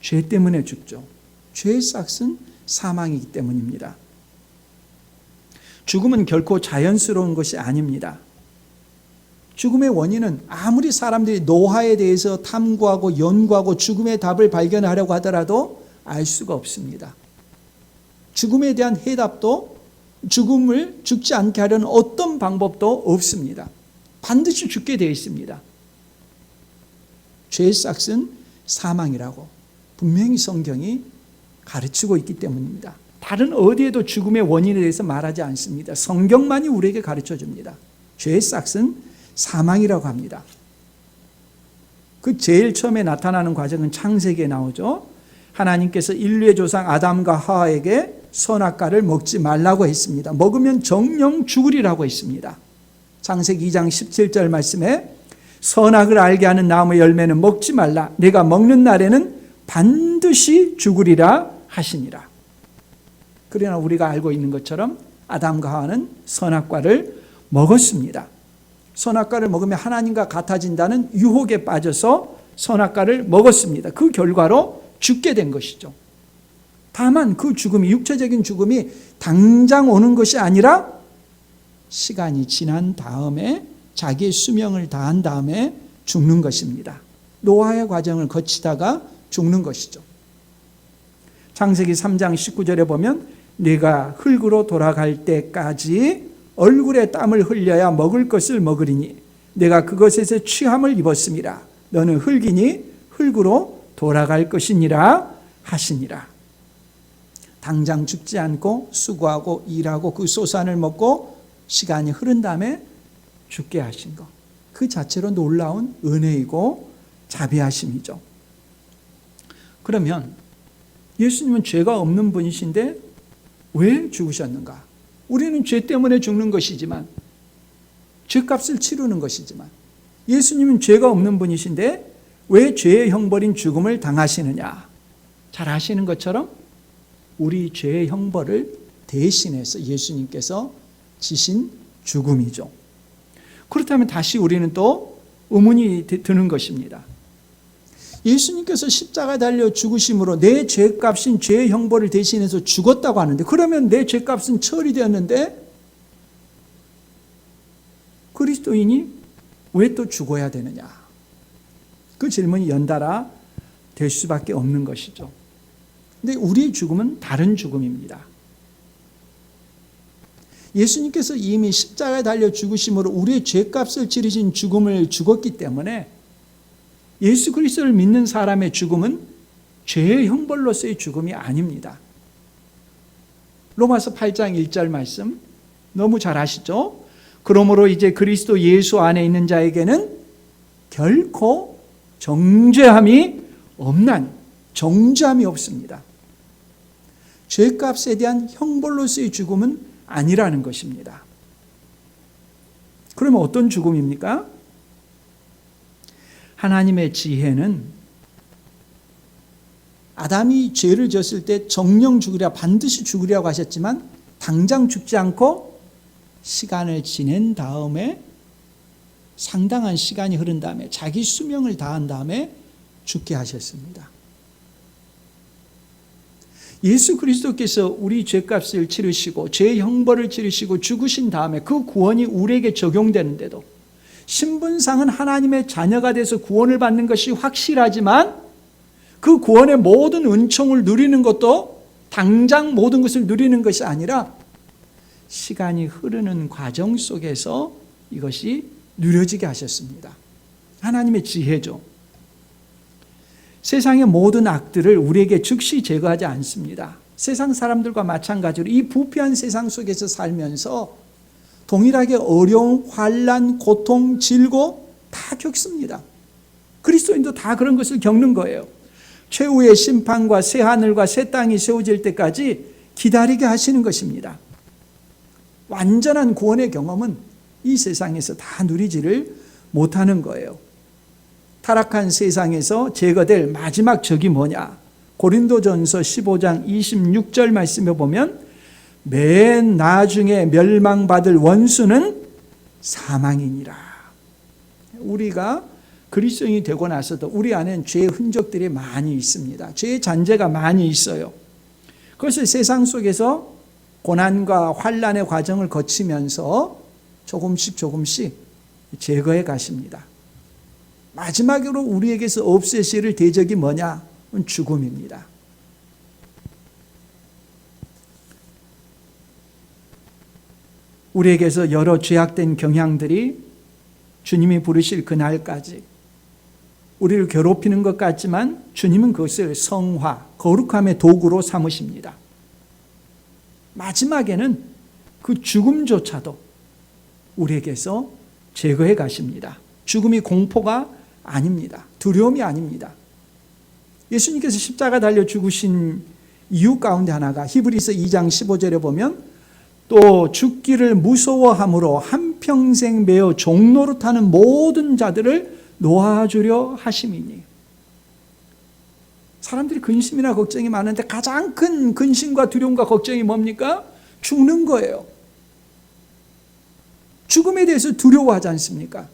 죄 때문에 죽죠. 죄의 싹은 사망이기 때문입니다. 죽음은 결코 자연스러운 것이 아닙니다. 죽음의 원인은 아무리 사람들이 노화에 대해서 탐구하고 연구하고 죽음의 답을 발견하려고 하더라도 알 수가 없습니다. 죽음에 대한 해답도 죽음을 죽지 않게 하려는 어떤 방법도 없습니다. 반드시 죽게 되어 있습니다. 죄의 싹은 사망이라고 분명히 성경이 가르치고 있기 때문입니다. 다른 어디에도 죽음의 원인에 대해서 말하지 않습니다. 성경만이 우리에게 가르쳐 줍니다. 죄의 싹은 사망이라고 합니다. 그 제일 처음에 나타나는 과정은 창세기에 나오죠. 하나님께서 인류의 조상 아담과 하와에게 선악과를 먹지 말라고 했습니다. 먹으면 정령 죽으리라고 했습니다. 창세기 2장 17절 말씀에 선악을 알게 하는 나무의 열매는 먹지 말라. 내가 먹는 날에는 반드시 죽으리라 하시니라. 그러나 우리가 알고 있는 것처럼 아담과 하와는 선악과를 먹었습니다. 선악과를 먹으면 하나님과 같아진다는 유혹에 빠져서 선악과를 먹었습니다. 그 결과로 죽게 된 것이죠. 다만 그 죽음이, 육체적인 죽음이 당장 오는 것이 아니라 시간이 지난 다음에 자기의 수명을 다한 다음에 죽는 것입니다. 노아의 과정을 거치다가 죽는 것이죠. 창세기 3장 19절에 보면 네가 흙으로 돌아갈 때까지 얼굴에 땀을 흘려야 먹을 것을 먹으리니 내가 그것에서 취함을 입었음이라. 너는 흙이니 흙으로 돌아갈 것이니라 하시니라. 당장 죽지 않고 수고하고 일하고 그 소산을 먹고 시간이 흐른 다음에 죽게 하신 것, 그 자체로 놀라운 은혜이고 자비하심이죠. 그러면 예수님은 죄가 없는 분이신데 왜 죽으셨는가? 우리는 죄 때문에 죽는 것이지만, 죄값을 치르는 것이지만, 예수님은 죄가 없는 분이신데 왜 죄의 형벌인 죽음을 당하시느냐? 잘 아시는 것처럼 우리 죄의 형벌을 대신해서 예수님께서 지신 죽음이죠. 그렇다면 다시 우리는 또 의문이 드는 것입니다. 예수님께서 십자가에 달려 죽으심으로 내 죄값인 죄의 형벌을 대신해서 죽었다고 하는데, 그러면 내 죄값은 처리되었는데 그리스도인이 왜 또 죽어야 되느냐? 그 질문이 연달아 될 수밖에 없는 것이죠. 근데 우리의 죽음은 다른 죽음입니다. 예수님께서 이미 십자가에 달려 죽으심으로 우리의 죄값을 치르신 죽음을 죽었기 때문에 예수 그리스도를 믿는 사람의 죽음은 죄의 형벌로서의 죽음이 아닙니다. 로마서 8장 1절 말씀 너무 잘 아시죠? 그러므로 이제 그리스도 예수 안에 있는 자에게는 결코 정죄함이 없습니다. 죄값에 대한 형벌로서의 죽음은 아니라는 것입니다. 그러면 어떤 죽음입니까? 하나님의 지혜는 아담이 죄를 졌을 때 정령 죽으리라, 반드시 죽으리라고 하셨지만 당장 죽지 않고 시간을 지낸 다음에, 상당한 시간이 흐른 다음에 자기 수명을 다한 다음에 죽게 하셨습니다. 예수 그리스도께서 우리 죄값을 치르시고 죄의 형벌을 치르시고 죽으신 다음에 그 구원이 우리에게 적용되는데도, 신분상은 하나님의 자녀가 돼서 구원을 받는 것이 확실하지만 그 구원의 모든 은총을 누리는 것도 당장 모든 것을 누리는 것이 아니라 시간이 흐르는 과정 속에서 이것이 누려지게 하셨습니다. 하나님의 지혜죠. 세상의 모든 악들을 우리에게 즉시 제거하지 않습니다. 세상 사람들과 마찬가지로 이 부패한 세상 속에서 살면서 동일하게 어려움, 환난, 고통, 질고 다 겪습니다. 그리스도인도 다 그런 것을 겪는 거예요. 최후의 심판과 새 하늘과 새 땅이 세워질 때까지 기다리게 하시는 것입니다. 완전한 구원의 경험은 이 세상에서 다 누리지를 못하는 거예요. 타락한 세상에서 제거될 마지막 적이 뭐냐? 고린도전서 15장 26절 말씀에 보면 맨 나중에 멸망받을 원수는 사망이니라. 우리가 그리스도인이 되고 나서도 우리 안에는 죄의 흔적들이 많이 있습니다. 죄의 잔재가 많이 있어요. 그것을 세상 속에서 고난과 환난의 과정을 거치면서 조금씩 제거해 가십니다. 마지막으로 우리에게서 없애실 대적이 뭐냐? 죽음입니다. 우리에게서 여러 죄악된 경향들이 주님이 부르실 그날까지 우리를 괴롭히는 것 같지만 주님은 그것을 성화, 거룩함의 도구로 삼으십니다. 마지막에는 그 죽음조차도 우리에게서 제거해 가십니다. 죽음이 공포가 아닙니다. 두려움이 아닙니다. 예수님께서 십자가 달려 죽으신 이유 가운데 하나가 히브리서 2장 15절에 보면 또 죽기를 무서워함으로 한평생 매어 종노릇하는 모든 자들을 놓아주려 하심이니. 사람들이 근심이나 걱정이 많은데 가장 큰 근심과 두려움과 걱정이 뭡니까? 죽는 거예요. 죽음에 대해서 두려워하지 않습니까?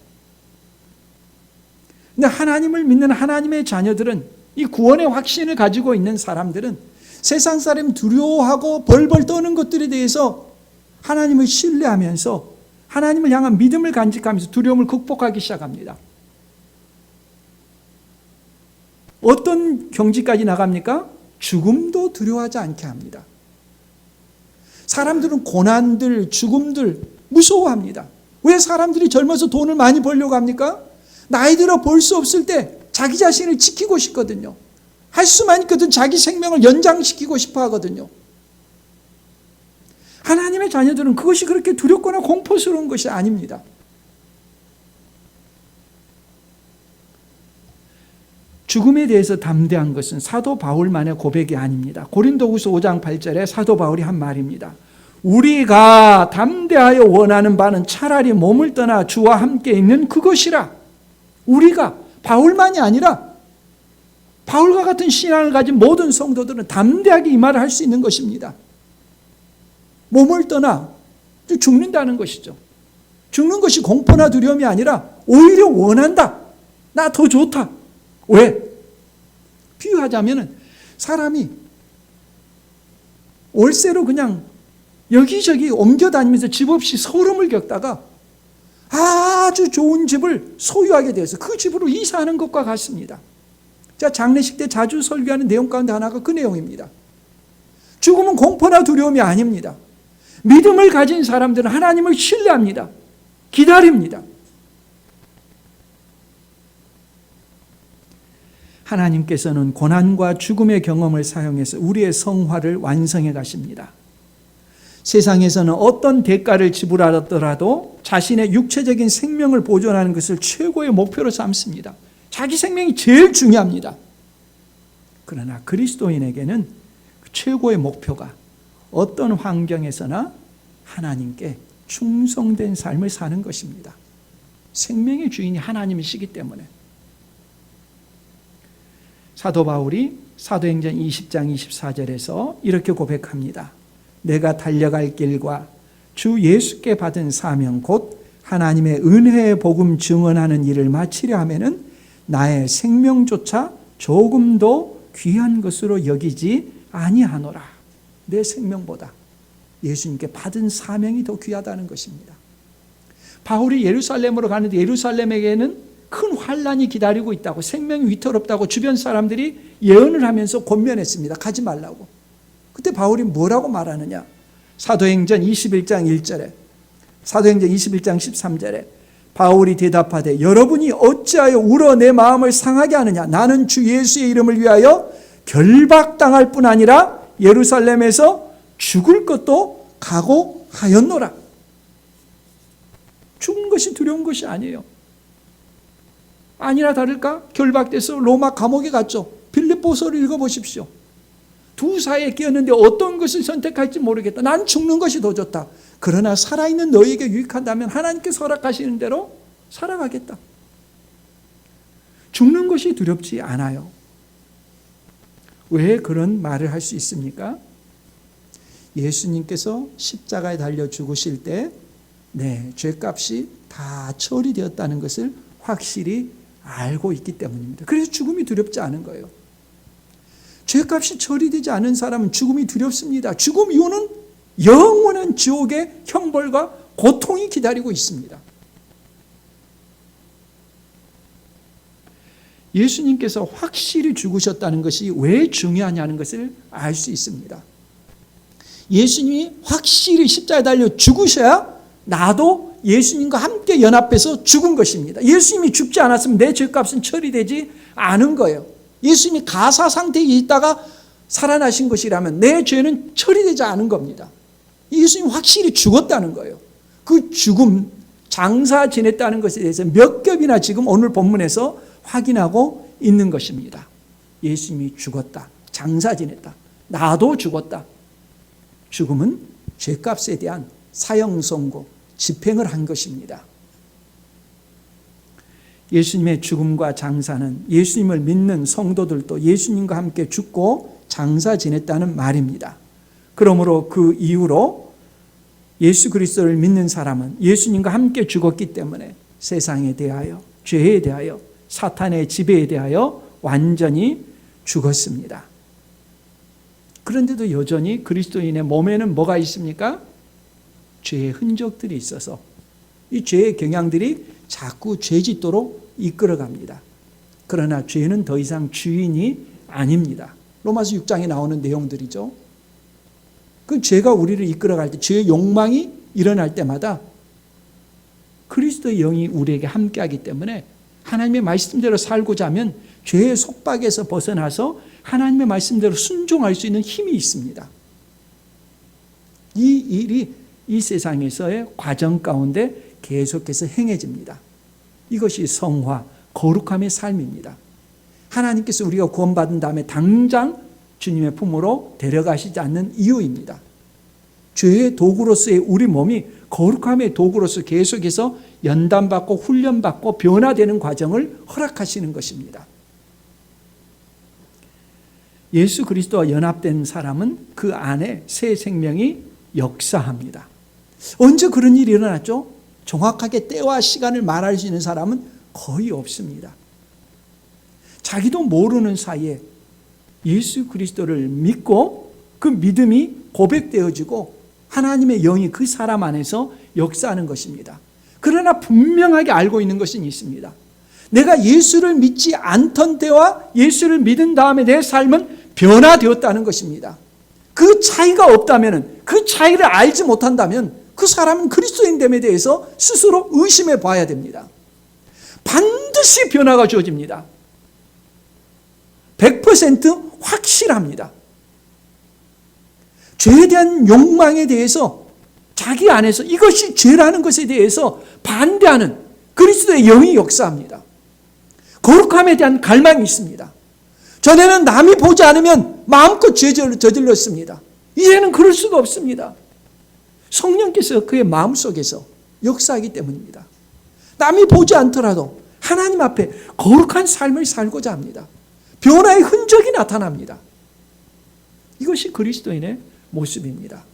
근데 하나님을 믿는 하나님의 자녀들은, 이 구원의 확신을 가지고 있는 사람들은 세상 사람 두려워하고 벌벌 떠는 것들에 대해서 하나님을 신뢰하면서 하나님을 향한 믿음을 간직하면서 두려움을 극복하기 시작합니다. 어떤 경지까지 나갑니까? 죽음도 두려워하지 않게 합니다. 사람들은 고난들, 죽음들 무서워합니다. 왜 사람들이 젊어서 돈을 많이 벌려고 합니까? 나이 들어 벌 수 없을 때 자기 자신을 지키고 싶거든요. 할 수만 있거든 자기 생명을 연장시키고 싶어 하거든요. 하나님의 자녀들은 그것이 그렇게 두렵거나 공포스러운 것이 아닙니다. 죽음에 대해서 담대한 것은 사도 바울만의 고백이 아닙니다. 고린도후서 5장 8절에 사도 바울이 한 말입니다. 우리가 담대하여 원하는 바는 차라리 몸을 떠나 주와 함께 있는 그것이라. 우리가, 바울만이 아니라 바울과 같은 신앙을 가진 모든 성도들은 담대하게 이 말을 할 수 있는 것입니다. 몸을 떠나 죽는다는 것이죠. 죽는 것이 공포나 두려움이 아니라 오히려 원한다. 나 더 좋다. 왜? 비유하자면 사람이 월세로 그냥 여기저기 옮겨다니면서 집 없이 서름을 겪다가 아주 좋은 집을 소유하게 돼서 그 집으로 이사하는 것과 같습니다. 자, 장례식 때 자주 설교하는 내용 가운데 하나가 그 내용입니다. 죽음은 공포나 두려움이 아닙니다. 믿음을 가진 사람들은 하나님을 신뢰합니다. 기다립니다. 하나님께서는 고난과 죽음의 경험을 사용해서 우리의 성화를 완성해 가십니다. 세상에서는 어떤 대가를 지불하더라도 자신의 육체적인 생명을 보존하는 것을 최고의 목표로 삼습니다. 자기 생명이 제일 중요합니다. 그러나 그리스도인에게는 그 최고의 목표가 어떤 환경에서나 하나님께 충성된 삶을 사는 것입니다. 생명의 주인이 하나님이시기 때문에. 사도 바울이 사도행전 20장 24절에서 이렇게 고백합니다. 내가 달려갈 길과 주 예수께 받은 사명 곧 하나님의 은혜의 복음 증언하는 일을 마치려 하면은 나의 생명조차 조금도 귀한 것으로 여기지 아니하노라. 내 생명보다 예수님께 받은 사명이 더 귀하다는 것입니다. 바울이 예루살렘으로 가는데 예루살렘에게는 큰 환란이 기다리고 있다고, 생명이 위태롭다고 주변 사람들이 예언을 하면서 권면했습니다. 가지 말라고. 그때 바울이 뭐라고 말하느냐? 사도행전 21장 1절에, 사도행전 21장 13절에 바울이 대답하되 여러분이 어찌하여 울어 내 마음을 상하게 하느냐? 나는 주 예수의 이름을 위하여 결박당할 뿐 아니라 예루살렘에서 죽을 것도 각오하였노라. 죽은 것이 두려운 것이 아니에요. 아니나 다를까? 결박돼서 로마 감옥에 갔죠. 빌립보서를 읽어보십시오. 두 사이에 끼었는데 어떤 것을 선택할지 모르겠다. 난 죽는 것이 더 좋다. 그러나 살아있는 너희에게 유익한다면 하나님께서 허락하시는 대로 살아가겠다. 죽는 것이 두렵지 않아요. 왜 그런 말을 할 수 있습니까? 예수님께서 십자가에 달려 죽으실 때 죄값이 다 처리되었다는 것을 확실히 알고 있기 때문입니다. 그래서 죽음이 두렵지 않은 거예요. 죄값이 처리되지 않은 사람은 죽음이 두렵습니다. 죽음 이후는 영원한 지옥의 형벌과 고통이 기다리고 있습니다. 예수님께서 확실히 죽으셨다는 것이 왜 중요하냐는 것을 알 수 있습니다. 예수님이 확실히 십자가에 달려 죽으셔야 나도 예수님과 함께 연합해서 죽은 것입니다. 예수님이 죽지 않았으면 내 죄값은 처리되지 않은 거예요. 예수님이 가사 상태에 있다가 살아나신 것이라면 내 죄는 처리되지 않은 겁니다. 예수님이 확실히 죽었다는 거예요. 그 죽음, 장사 지냈다는 것에 대해서 몇 겹이나 지금 오늘 본문에서 확인하고 있는 것입니다. 예수님이 죽었다. 장사 지냈다. 나도 죽었다. 죽음은 죄값에 대한 사형 선고, 집행을 한 것입니다. 예수님의 죽음과 장사는 예수님을 믿는 성도들도 예수님과 함께 죽고 장사 지냈다는 말입니다. 그러므로 그 이후로 예수 그리스도를 믿는 사람은 예수님과 함께 죽었기 때문에 세상에 대하여, 죄에 대하여, 사탄의 지배에 대하여 완전히 죽었습니다. 그런데도 여전히 그리스도인의 몸에는 뭐가 있습니까? 죄의 흔적들이 있어서 이 죄의 경향들이 자꾸 죄짓도로 이끌어갑니다. 그러나 죄는 더 이상 주인이 아닙니다. 로마서 6장에 나오는 내용들이죠. 그 죄가 우리를 이끌어갈 때, 죄의 욕망이 일어날 때마다 그리스도의 영이 우리에게 함께하기 때문에 하나님의 말씀대로 살고자 하면 죄의 속박에서 벗어나서 하나님의 말씀대로 순종할 수 있는 힘이 있습니다. 이 일이 이 세상에서의 과정 가운데 계속해서 행해집니다. 이것이 성화, 거룩함의 삶입니다. 하나님께서 우리가 구원받은 다음에 당장 주님의 품으로 데려가시지 않는 이유입니다. 죄의 도구로서의 우리 몸이 거룩함의 도구로서 계속해서 연단받고 훈련받고 변화되는 과정을 허락하시는 것입니다. 예수 그리스도와 연합된 사람은 그 안에 새 생명이 역사합니다. 언제 그런 일이 일어났죠? 정확하게 때와 시간을 말할 수 있는 사람은 거의 없습니다. 자기도 모르는 사이에 예수 그리스도를 믿고 그 믿음이 고백되어지고 하나님의 영이 그 사람 안에서 역사하는 것입니다. 그러나 분명하게 알고 있는 것은 있습니다. 내가 예수를 믿지 않던 때와 예수를 믿은 다음에 내 삶은 변화되었다는 것입니다. 그 차이가 없다면, 그 차이를 알지 못한다면 그 사람은 그리스도인됨에 대해서 스스로 의심해 봐야 됩니다. 반드시 변화가 주어집니다. 100% 확실합니다. 죄에 대한 욕망에 대해서 자기 안에서 이것이 죄라는 것에 대해서 반대하는 그리스도의 영이 역사합니다. 거룩함에 대한 갈망이 있습니다. 전에는 남이 보지 않으면 마음껏 죄를 저질렀습니다. 이제는 그럴 수가 없습니다. 성령께서 그의 마음속에서 역사하기 때문입니다. 남이 보지 않더라도 하나님 앞에 거룩한 삶을 살고자 합니다. 변화의 흔적이 나타납니다. 이것이 그리스도인의 모습입니다.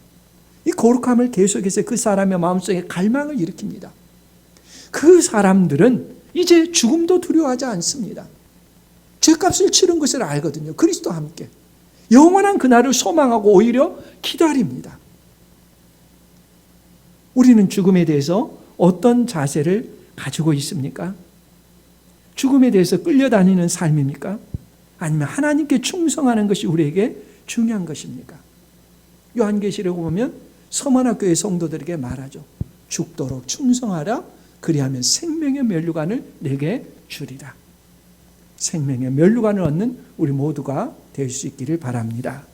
이 거룩함을 계속해서 그 사람의 마음속에 갈망을 일으킵니다. 그 사람들은 이제 죽음도 두려워하지 않습니다. 죄값을 치른 것을 알거든요. 그리스도와 함께 영원한 그날을 소망하고 오히려 기다립니다. 우리는 죽음에 대해서 어떤 자세를 가지고 있습니까? 죽음에 대해서 끌려다니는 삶입니까? 아니면 하나님께 충성하는 것이 우리에게 중요한 것입니까? 요한계시록에 보면 서머나 교회 성도들에게 말하죠. 죽도록 충성하라. 그리하면 생명의 면류관을 내게 주리라. 생명의 면류관을 얻는 우리 모두가 될 수 있기를 바랍니다.